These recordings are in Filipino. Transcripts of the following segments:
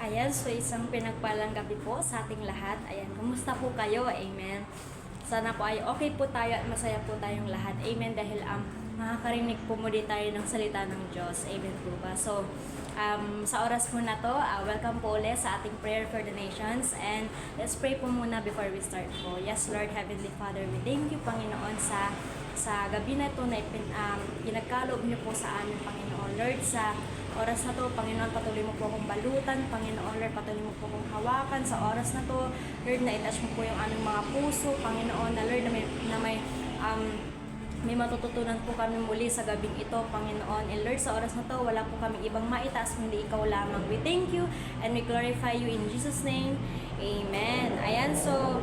Ayan, so isang pinagpalang gabi po sa ating lahat. Ayan, kumusta po kayo? Amen. Sana po ay okay po tayo at masaya po tayong lahat. Amen. Dahil makakarinig po muli tayo ng salita ng Diyos. Amen po ba? So, sa oras po na to, welcome po ulit sa ating prayer for the nations. And let's pray po muna before we start po. Yes, Lord, Heavenly Father, we thank you, Panginoon, sa gabi na ito na pinagkaloob niyo po sa amin, Panginoon. Lord, sa oras na to, Panginoon, patuloy mo po akong balutan, Panginoon, Lord, patuloy mo po akong hawakan sa oras na to, Lord, na itouch mo po yung aming mga puso, Panginoon, na Lord, may matututunan po kami muli sa gabing ito, Panginoon. And Lord, sa oras na to, wala po kami ibang maitaas kundi ikaw lamang. We thank you and we glorify you in Jesus' name. Amen. Ayan, so,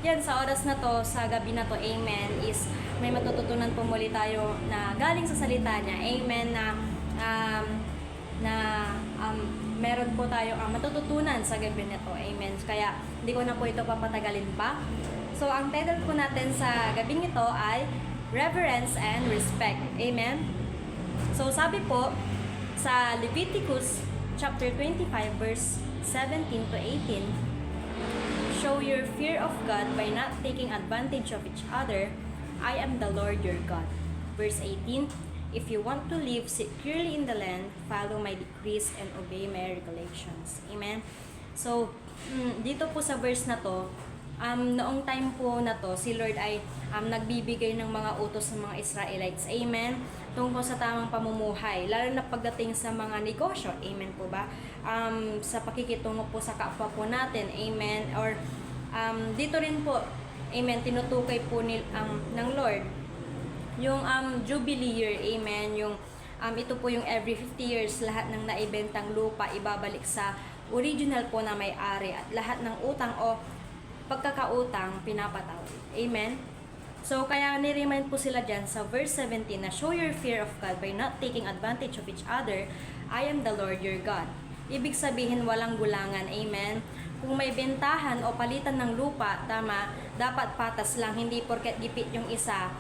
yan, sa oras na to, sa gabi na to, amen, is may matututunan po muli tayo na galing sa salita niya. Amen, meron po tayo matututunan sa gabi na to. Amen. Kaya, hindi ko na po ito papatagalin pa. So, ang title po natin sa gabing ito ay Reverence and Respect. Amen. So, sabi po sa Leviticus chapter 25 verse 17 to 18, show your fear of God by not taking advantage of each other. I am the Lord your God. Verse 18, if you want to live securely in the land, follow my decrees and obey my regulations. Amen. So, dito po sa verse na to, noong time po na to, si Lord ay nagbibigay ng mga utos sa mga Israelites. Amen. Tungkol sa tamang pamumuhay, lalo na pagdating sa mga negosyo. Amen po ba? Sa pakikitungo po sa kapwa po natin. Amen. Or dito rin po, amen, tinutukay po ng Lord yung Jubilee year. Amen. Yung ito po yung every 50 years lahat ng naibentang lupa ibabalik sa original po na may-ari at lahat ng utang o pagkakautang pinapatawad. Amen. So, kaya ni-remind po sila dyan sa verse 17 na show your fear of God by not taking advantage of each other. I am the Lord your God. Ibig sabihin, walang gulangan. Amen. Kung may bentahan o palitan ng lupa, tama, dapat patas lang. Hindi porket gipit yung isa,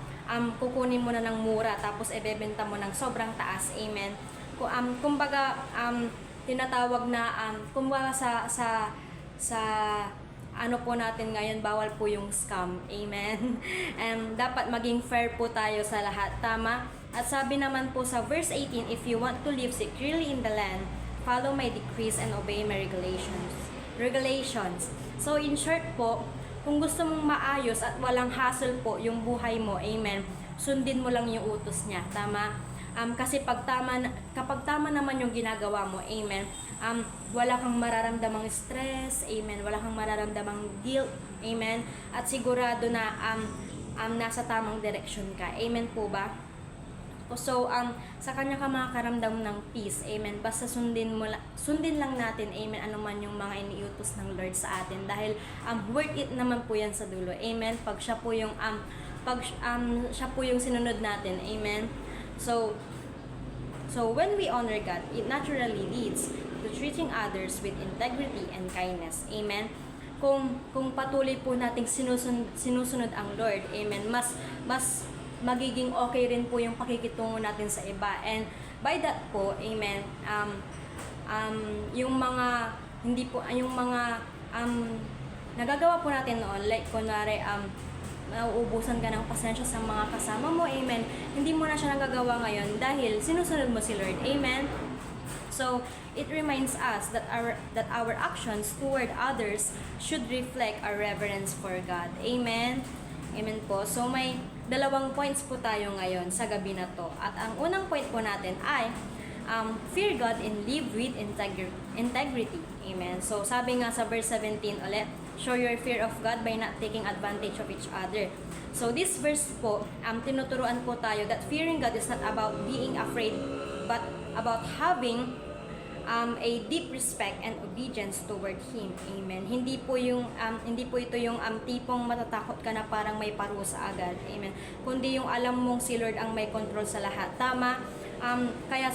kukunin mo na ng mura tapos ibebenta mo ng sobrang taas. Amen. Kumbaga, tinatawag na, kumbaga sa ano po natin ngayon, bawal po yung scam. Amen. Dapat maging fair po tayo sa lahat. Tama? At sabi naman po sa verse 18, if you want to live securely in the land, follow my decrees and obey my regulations. So in short po, kung gusto mong maayos at walang hassle po yung buhay mo, amen, sundin mo lang yung utos niya. Tama? Kasi kapag tama naman yung ginagawa mo, amen, wala kang mararamdamang stress, amen, wala kang mararamdamang guilt, amen, at sigurado na nasa tamang direksyon ka, amen po ba? So, sa kanya ka makakaramdam ng peace, amen, basta sundin lang natin, amen, ano man yung mga iniutos ng Lord sa atin, dahil worth it naman po yan sa dulo, amen, pag siya po yung sinunod natin, amen. So when we honor God, it naturally leads to treating others with integrity and kindness. Amen. Kung patuloy po nating sinusunod ang Lord, amen, mas magiging okay rin po yung pakikitungo natin sa iba. And by that po, amen, yung mga nagagawa po natin noon, like kunwari nauubusan ka ng pasensya sa mga kasama mo, amen, hindi mo na siya nagagawa ngayon dahil sinusunod mo si Lord, amen. So, it reminds us that our actions toward others should reflect our reverence for God, amen. Amen po. So, may dalawang points po tayo ngayon sa gabi na to. At ang unang point po natin ay fear God and live with integrity. Amen. So, sabi nga sa verse 17 ulit, show your fear of God by not taking advantage of each other. So, this verse po, tinuturuan po tayo that fearing God is not about being afraid, but about having a deep respect and obedience toward Him. Amen. Hindi po ito yung tipong matatakot ka na parang may parusa agad. Amen. Kundi yung alam mong si Lord ang may control sa lahat. Tama? Kaya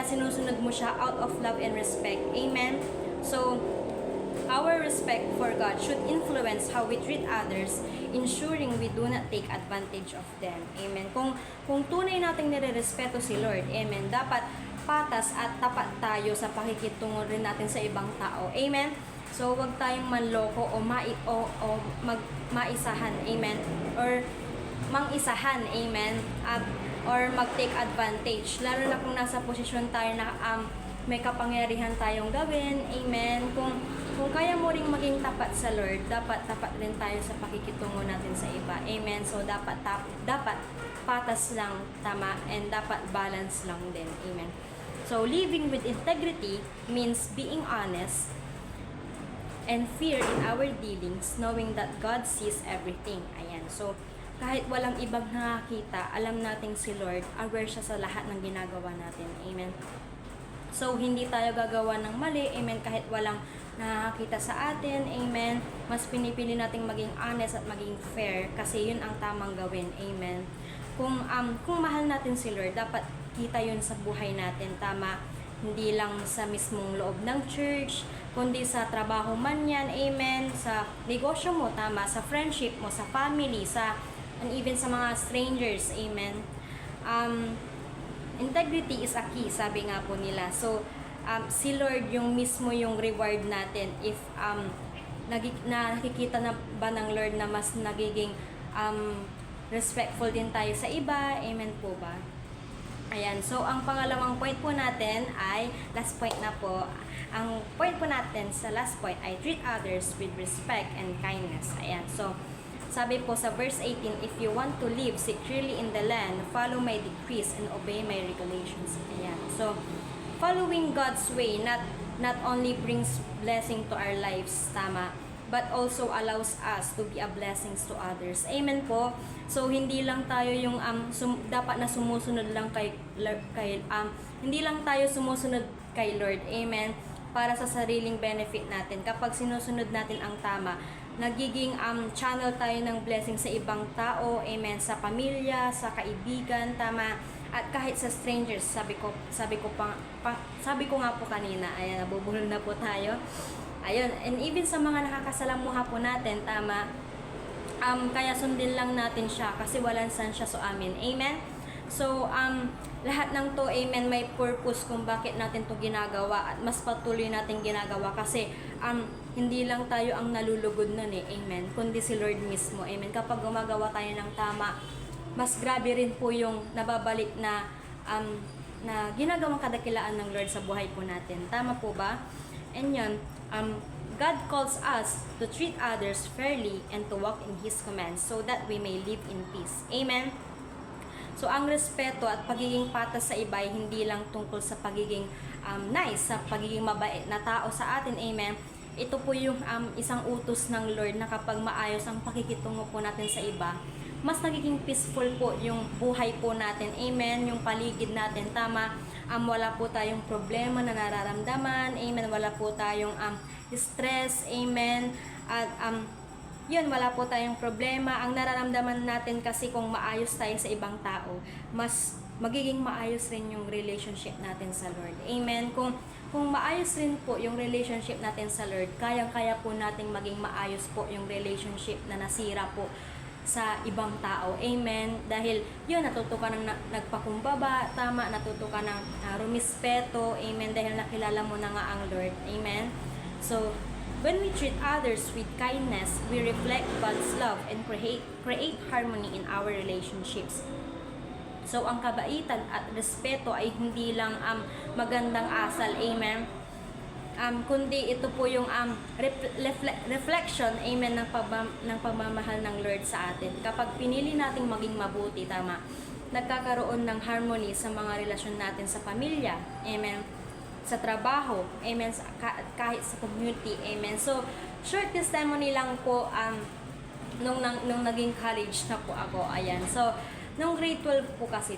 sinusunod mo siya out of love and respect. Amen. So, our respect for God should influence how we treat others, ensuring we do not take advantage of them. Amen. Kung tunay nating nirerespeto si Lord, amen, dapat patas at tapat tayo sa pakikitungo rin natin sa ibang tao. Amen? So, wag tayong manloko o maisahan. Amen? Or mangisahan. Amen? Or mag-take advantage. Lalo na kung nasa posisyon tayo na may kapangyarihan tayong gawin. Amen? Kung kaya mo ring maging tapat sa Lord, dapat tapat rin tayo sa pakikitungo natin sa iba. Amen? So, dapat patas lang, tama, and dapat balance lang din. Amen? So, living with integrity means being honest and fear in our dealings, knowing that God sees everything. Ayan. So, kahit walang ibang nakakita, alam nating si Lord, aware siya sa lahat ng ginagawa natin. Amen. So, hindi tayo gagawa ng mali. Amen. Kahit walang nakakita sa atin. Amen. Mas pinipili nating maging honest at maging fair kasi yun ang tamang gawin. Amen. Kung mahal natin si Lord, dapat kita yun sa buhay natin. Tama. Hindi lang sa mismong loob ng church, kundi sa trabaho man yan. Amen. Sa negosyo mo, tama. Sa friendship mo, sa family, and even sa mga strangers. Amen. Integrity is a key, sabi nga po nila. So, si Lord yung mismo yung reward natin if nakikita na ba ng Lord na mas nagiging respectful din tayo sa iba. Amen po ba? Ayan. So, ang pangalawang point po natin ay, last point na po, ang point po natin sa last point ay treat others with respect and kindness. Ayan. So, sabi po sa verse 18, if you want to live securely in the land, follow my decrees and obey my regulations. Ayan. So, following God's way not only brings blessing to our lives, tama, but also allows us to be a blessings to others. Amen po. So, hindi lang tayo yung dapat na sumusunod lang hindi lang tayo sumusunod kay Lord. Amen. Para sa sariling benefit natin. Kapag sinusunod natin ang tama, nagiging channel tayo ng blessing sa ibang tao. Amen. Sa pamilya, sa kaibigan, tama. At kahit sa strangers, sabi ko nga po kanina, ayan, nabubulol na po tayo. Ayun, and even sa mga nakakasalamuha po natin, tama, kaya sundin lang natin siya kasi walang san siya sa amin. Amen? So, lahat ng to, amen, may purpose kung bakit natin to ginagawa at mas patuloy natin ginagawa kasi hindi lang tayo ang nalulugod nun amen, kundi si Lord mismo. Amen? Kapag gumagawa tayo ng tama, mas grabe rin po yung nababalik na ginagawang kadakilaan ng Lord sa buhay po natin. Tama po ba? And yun, God calls us to treat others fairly and to walk in His commands so that we may live in peace. Amen? So, ang respeto at pagiging patas sa iba ay hindi lang tungkol sa pagiging nice, sa pagiging mabait na tao sa atin. Amen? Ito po yung isang utos ng Lord na kapag maayos ang pakikitungo po natin sa iba, mas nagiging peaceful po yung buhay po natin. Amen? Yung paligid natin. Tama? Wala po tayong problema na nararamdaman. Amen? Wala po tayong stress. Amen? At yun, wala po tayong problema. Ang nararamdaman natin kasi kung maayos tayo sa ibang tao, mas magiging maayos rin yung relationship natin sa Lord. Amen? Kung maayos rin po yung relationship natin sa Lord, kayang-kaya po nating maging maayos po yung relationship na nasira po sa ibang tao. Amen? Dahil yun, natuto ka ng nagpakumbaba, tama, natuto ka ng rumispeto. Amen? Dahil nakilala mo na nga ang Lord. Amen? So, when we treat others with kindness, we reflect God's love and create harmony in our relationships. So, ang kabaitan at respeto ay hindi lang magandang asal. Amen? Kundi ito po yung reflection, amen, ng pagmamahal ng Lord sa atin. Kapag pinili nating maging mabuti, tama, nagkakaroon ng harmony sa mga relasyon natin sa pamilya, amen, sa trabaho, amen, kahit sa community, amen. So, short testimony lang po nung naging college na po ako, ayan. So, nung grade 12 po kasi,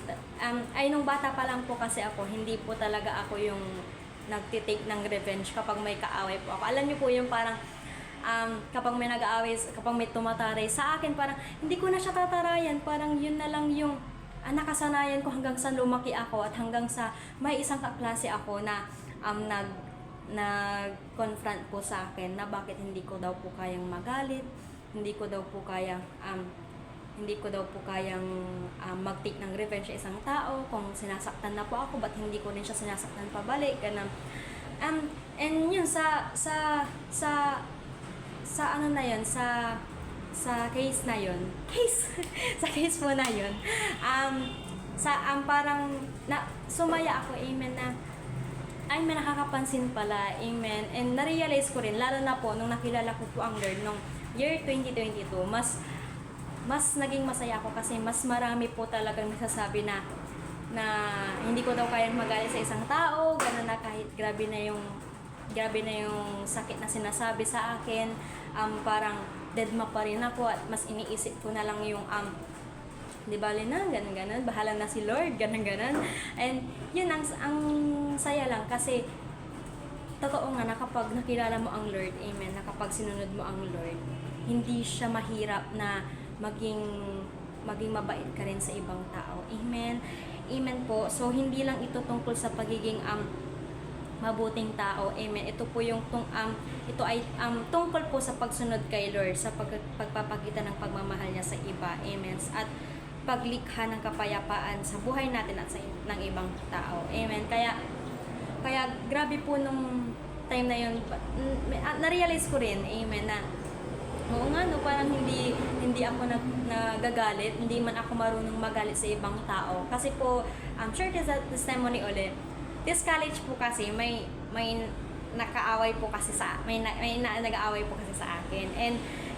nung bata pa lang po kasi ako, hindi po talaga ako yung nagtitake ng revenge kapag may kaaway po ako. Alam niyo po yung parang kapag may nag-aaway, kapag may tumataray sa akin, parang hindi ko na siya tatarayan, parang yun na lang yung nakasanayan ko hanggang sa lumaki ako at hanggang sa may isang kaklase ako na nag-confront po sa akin na bakit hindi ko daw po kayang magalit, hindi ko daw po kayang hindi ko daw po kayang mag-take ng revenge sa isang tao. Kung sinasaktan na po ako, ba't hindi ko rin siya sinasaktan pabalik, ganun. And yun, sa ano na yun, sa case na yun, sa case po na yun, parang, sumaya ako, amen, na, ay, may nakakapansin pala, amen, and na-realize ko rin, lalo na po, nung nakilala ko po ang Lord, nung year 2022, mas naging masaya ako kasi mas marami po talagang nagsasabi na hindi ko daw kayang magalit sa isang tao, gano'n na kahit grabe na yung sakit na sinasabi sa akin, parang deadma pa rin ako at mas iniisip ko na lang yung di bale na, ganun, bahala na si Lord, ganun. And yun, ang saya lang kasi totoo nga na kapag nakilala mo ang Lord, amen, na kapag sinunod mo ang Lord, hindi siya mahirap na maging mabait ka rin sa ibang tao, amen. Amen po. So hindi lang ito tungkol sa pagiging mabuting tao, amen. Ito po yung ito ay tungkol po sa pagsunod kay Lord, sa pagpapakita ng pagmamahal niya sa iba, amen, at paglikha ng kapayapaan sa buhay natin at ng ibang tao, amen. Kaya grabe po nung time na yun, na-realize ko rin, amen, na oo nga, no, parang hindi ako nagagalit, hindi man ako marunong magalit sa ibang tao. Kasi po, share testimony ulit. This college po kasi, may nakaaway po kasi may nag-aaway po kasi sa akin. And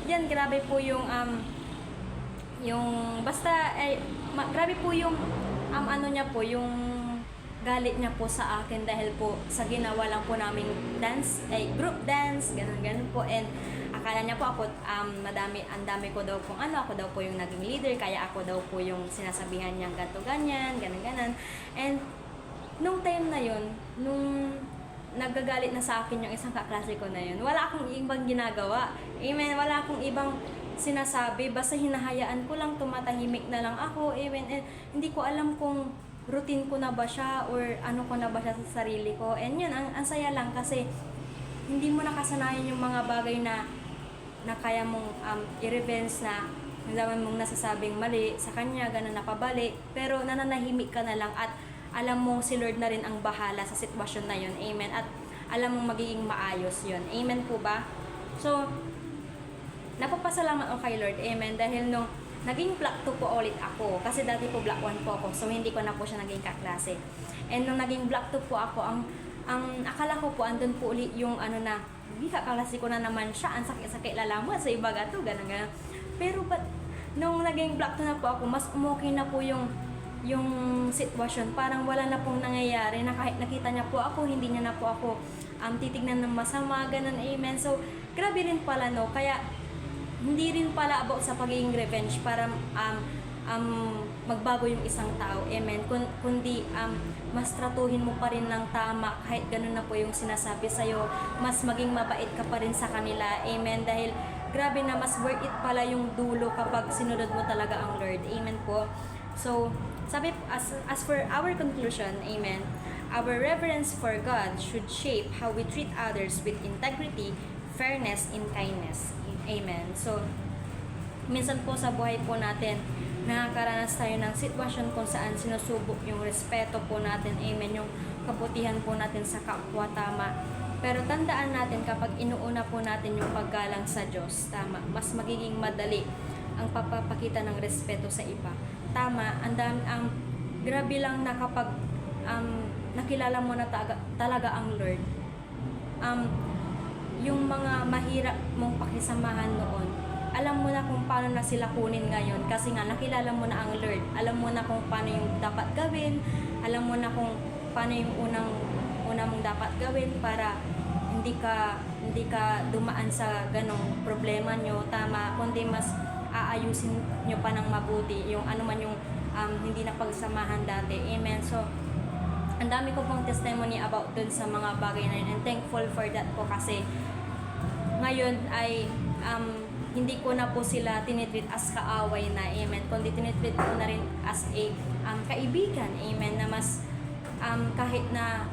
yan, grabe po yung grabe po yung ano niya po, yung galit niya po sa akin dahil po sa ginawa lang po naming group dance, ganun po. And akala niya po ako, ang dami ko daw kung ako daw po yung naging leader, kaya ako daw po yung sinasabihan niyang ganto ganyan, ganun. And nung time na yun, nung nagagalit na sa akin yung isang kaklase ko na yun, wala akong ibang ginagawa, amen, wala akong ibang sinasabi, basta hinahayaan ko lang, tumatahimik na lang ako, amen. And hindi ko alam kung routine ko na ba siya or ano ko na ba siya sa sarili ko. And yun, ang saya lang kasi hindi mo nakasanayan yung mga bagay na kaya mong i-revenge, na ang dami mong nasasabing mali sa kanya, ganun na pabalik, pero nananahimik ka na lang at alam mo si Lord na rin ang bahala sa sitwasyon na yun, amen, at alam mong magiging maayos yun, amen po ba? So, napapasalamat ako kay Lord, amen, dahil nung naging Black 2 po ulit ako, kasi dati po Black 1 po ako, so hindi ko na po siya naging kaklase. And nung naging Black 2 po ako, ang akala ko po andun po ulit yung kaklase ko na naman siya, ang sakit-sakit lalamat sa iba gato, ganun. Pero nung naging Black 2 na po ako, mas umokay na po yung sitwasyon, parang wala na pong nangyayari, na kahit nakita niya po ako, hindi niya na po ako titignan ng masama, ganun, amen. So, grabe rin pala, no, kaya hindi rin pala about sa pagiging revenge para magbago yung isang tao, amen, kundi mas tratuhin mo pa rin ng tama kahit ganun na po yung sinasabi sa'yo, mas maging mabait ka pa rin sa kanila, amen, dahil grabe na mas worth it pala yung dulo kapag sinunod mo talaga ang Lord, amen po. So, sabi, as for our conclusion, amen, our reverence for God should shape how we treat others with integrity, fairness, and kindness. Amen. So, minsan po sa buhay po natin, nakakaranas tayo ng sitwasyon kung saan sinusubok yung respeto po natin, amen, yung kabutihan po natin sa kapwa, tama. Pero tandaan natin, kapag inuuna po natin yung paggalang sa Diyos, tama, mas magiging madali ang papapakita ng respeto sa iba. Tama, ang grabe lang na kapag nakilala mo na talaga ang Lord, yung mga mahirap mong pakisamahan noon, alam mo na kung paano na sila kunin ngayon kasi nga nakilala mo na ang Lord. Alam mo na kung paano yung dapat gawin, alam mo na kung paano yung una mong dapat gawin para hindi ka dumaan sa ganong problema nyo, tama, kundi mas aayusin nyo pa ng mabuti yung ano man yung hindi na pagsamahan dati, amen. So, ang dami ko pong testimony about dun sa mga bagay na yun, and thankful for that po kasi ngayon ay hindi ko na po sila tinitreat as kaaway na, amen, kundi tinitreat ko na rin as a kaibigan, amen, na mas kahit na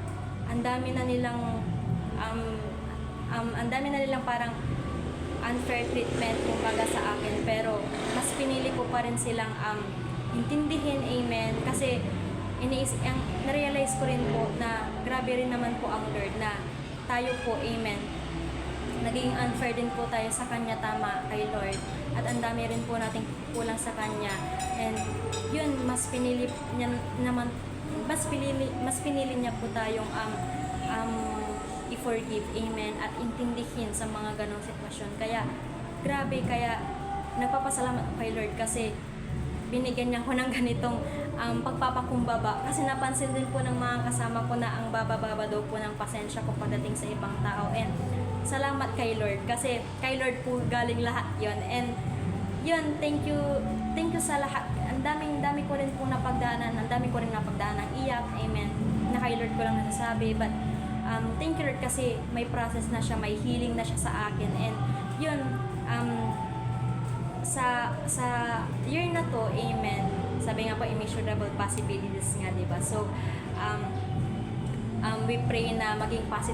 ang dami na nilang parang unfair treatment kumbaga sa akin, pero mas pinili ko pa rin silang intindihin, amen, kasi narealize ko rin po na grabe rin naman po ang Lord na tayo po, amen, naging unfair din po tayo sa Kanya, tama, kay Lord, at ang dami rin po nating kulang sa Kanya, and yun, mas pinili niya naman, mas pinili niya po tayong i-forgive, amen, at intindihin sa mga ganong sitwasyon. Kaya grabe, kaya nagpapasalamat ako kay Lord kasi binigyan niya ako ng ganitong pagpapakumbaba, kasi napansin din po ng mga kasama ko na ang baba-baba daw po ng pasensya ko pagdating sa ibang tao, and salamat kay Lord kasi kay Lord po galing lahat yon, and yun, thank you sa lahat. Ang dami ko rin po napagdaanan, ang dami ko rin napagdaanan ng iyak, amen, na kay Lord ko lang nasasabi, but thank you Lord kasi may process na siya, may healing na siya sa akin, and yun, sa year na to, amen, sabi nga po, immeasurable possibilities nga, diba? So, we pray na maging positive